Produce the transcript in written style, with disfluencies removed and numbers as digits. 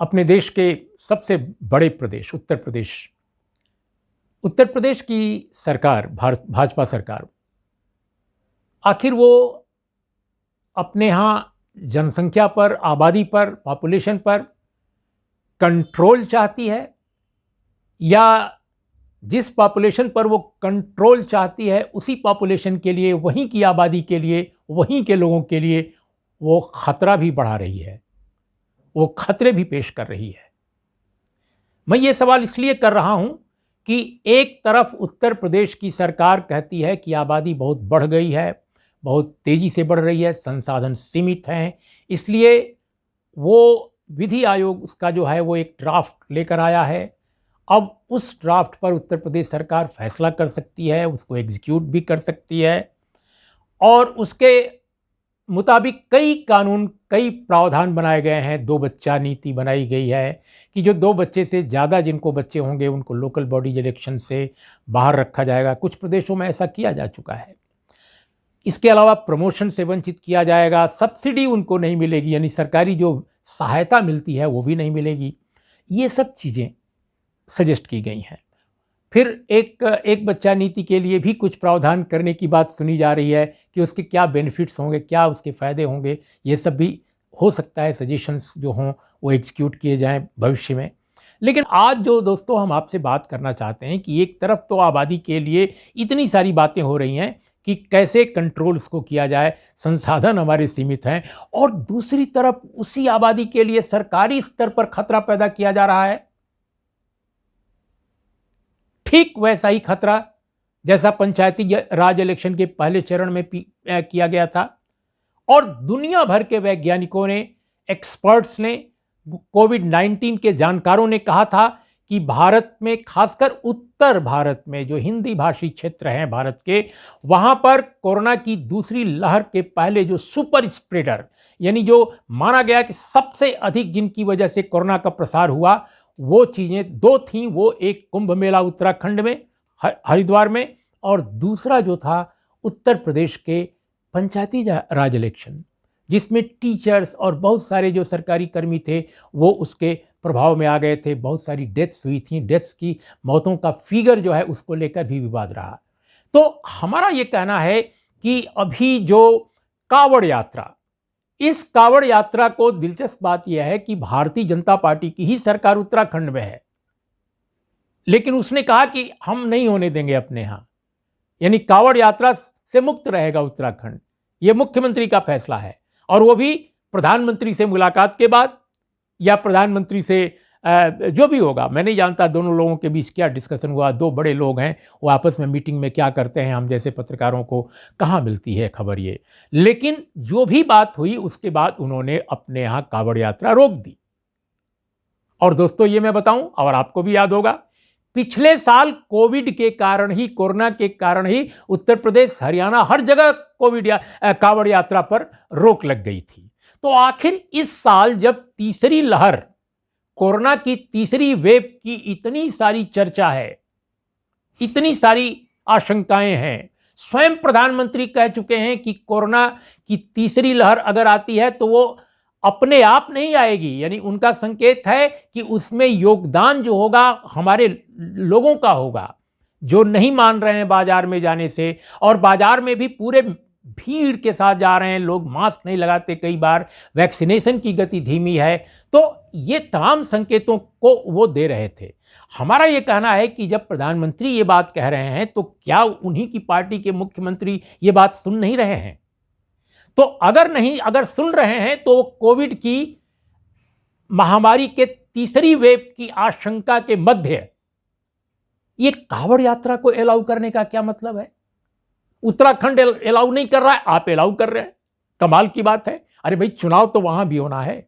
अपने देश के सबसे बड़े प्रदेश उत्तर प्रदेश की सरकार, भाजपा सरकार, आखिर वो अपने यहाँ जनसंख्या पर, आबादी पर, पॉपुलेशन पर कंट्रोल चाहती है, या जिस पॉपुलेशन पर वो कंट्रोल चाहती है उसी पॉपुलेशन के लिए, वहीं की आबादी के लिए, वहीं के लोगों के लिए वो खतरा भी बढ़ा रही है, वो खतरे भी पेश कर रही है। मैं ये सवाल इसलिए कर रहा हूं कि एक तरफ उत्तर प्रदेश की सरकार कहती है कि आबादी बहुत बढ़ गई है, बहुत तेजी से बढ़ रही है, संसाधन सीमित हैं, इसलिए वो विधि आयोग उसका जो है वो एक ड्राफ्ट लेकर आया है। अब उस ड्राफ्ट पर उत्तर प्रदेश सरकार फैसला कर सकती है, उसको एग्जीक्यूट भी कर सकती है, और उसके मुताबिक कई कानून, कई प्रावधान बनाए गए हैं। 2 बच्चा नीति बनाई गई है कि जो 2 बच्चे से ज़्यादा जिनको बच्चे होंगे उनको लोकल बॉडी इलेक्शन से बाहर रखा जाएगा। कुछ प्रदेशों में ऐसा किया जा चुका है। इसके अलावा प्रमोशन से वंचित किया जाएगा, सब्सिडी उनको नहीं मिलेगी, यानी सरकारी जो सहायता मिलती है वो भी नहीं मिलेगी। ये सब चीज़ें सजेस्ट की गई हैं। फिर एक बच्चा नीति के लिए भी कुछ प्रावधान करने की बात सुनी जा रही है कि उसके क्या बेनिफिट्स होंगे, क्या उसके फ़ायदे होंगे, ये सब भी हो सकता है सजेशंस जो हों वो एग्जीक्यूट किए जाएं भविष्य में। लेकिन आज जो दोस्तों हम आपसे बात करना चाहते हैं कि एक तरफ तो आबादी के लिए इतनी सारी बातें हो रही हैं कि कैसे कंट्रोल उसको किया जाए, संसाधन हमारे सीमित हैं, और दूसरी तरफ उसी आबादी के लिए सरकारी स्तर पर खतरा पैदा किया जा रहा है। ठीक वैसा ही खतरा जैसा पंचायती राज इलेक्शन के पहले चरण में किया गया था। और दुनिया भर के वैज्ञानिकों ने, एक्सपर्ट्स ने, कोविड-19 के जानकारों ने कहा था कि भारत में, खासकर उत्तर भारत में जो हिंदी भाषी क्षेत्र हैं भारत के, वहां पर कोरोना की दूसरी लहर के पहले जो सुपर स्प्रेडर, यानी जो माना गया कि सबसे अधिक जिनकी वजह से कोरोना का प्रसार हुआ, वो चीज़ें 2 थीं। वो एक कुंभ मेला उत्तराखंड में, हरिद्वार में, और दूसरा जो था उत्तर प्रदेश के पंचायती राज इलेक्शन, जिसमें टीचर्स और बहुत सारे जो सरकारी कर्मी थे वो उसके प्रभाव में आ गए थे। बहुत सारी डेथ्स हुई थी। डेथ्स की, मौतों का फिगर जो है उसको लेकर भी विवाद रहा। तो हमारा ये कहना है कि अभी जो कांवड़ यात्रा, इस कांवड़ यात्रा को, दिलचस्प बात यह है कि भारतीय जनता पार्टी की ही सरकार उत्तराखंड में है, लेकिन उसने कहा कि हम नहीं होने देंगे अपने यहां, यानी कांवड़ यात्रा से मुक्त रहेगा उत्तराखंड। यह मुख्यमंत्री का फैसला है, और वो भी प्रधानमंत्री से मुलाकात के बाद, या प्रधानमंत्री से जो भी होगा, मैं नहीं जानता दोनों लोगों के बीच क्या डिस्कशन हुआ। 2 बड़े लोग हैं, वो आपस में मीटिंग में क्या करते हैं, हम जैसे पत्रकारों को कहाँ मिलती है खबर ये। लेकिन जो भी बात हुई उसके बाद उन्होंने अपने यहाँ कांवड़ यात्रा रोक दी। और दोस्तों ये मैं बताऊं, और आपको भी याद होगा, पिछले साल कोविड के कारण ही, कोरोना के कारण ही उत्तर प्रदेश, हरियाणा, हर जगह कांवड़ यात्रा पर रोक लग गई थी। तो आखिर इस साल जब तीसरी लहर, कोरोना की तीसरी वेव की इतनी सारी चर्चा है, इतनी सारी आशंकाएं हैं, स्वयं प्रधानमंत्री कह चुके हैं कि कोरोना की तीसरी लहर अगर आती है तो वो अपने आप नहीं आएगी, यानी उनका संकेत है कि उसमें योगदान जो होगा हमारे लोगों का होगा, जो नहीं मान रहे हैं बाजार में जाने से, और बाजार में भी पूरे भीड़ के साथ जा रहे हैं लोग, मास्क नहीं लगाते, कई बार वैक्सीनेशन की गति धीमी है। तो ये तमाम संकेतों को वो दे रहे थे। हमारा ये कहना है कि जब प्रधानमंत्री ये बात कह रहे हैं तो क्या उन्हीं की पार्टी के मुख्यमंत्री ये बात सुन नहीं रहे हैं? तो अगर सुन रहे हैं तो कोविड की महामारी के तीसरी वेव की आशंका के मध्य ये कांवड़ यात्रा को अलाउ करने का क्या मतलब है? उत्तराखंड अलाउ नहीं कर रहा है, आप अलाउ कर रहे हैं। कमाल की बात है। अरे भाई, चुनाव तो वहां भी होना है।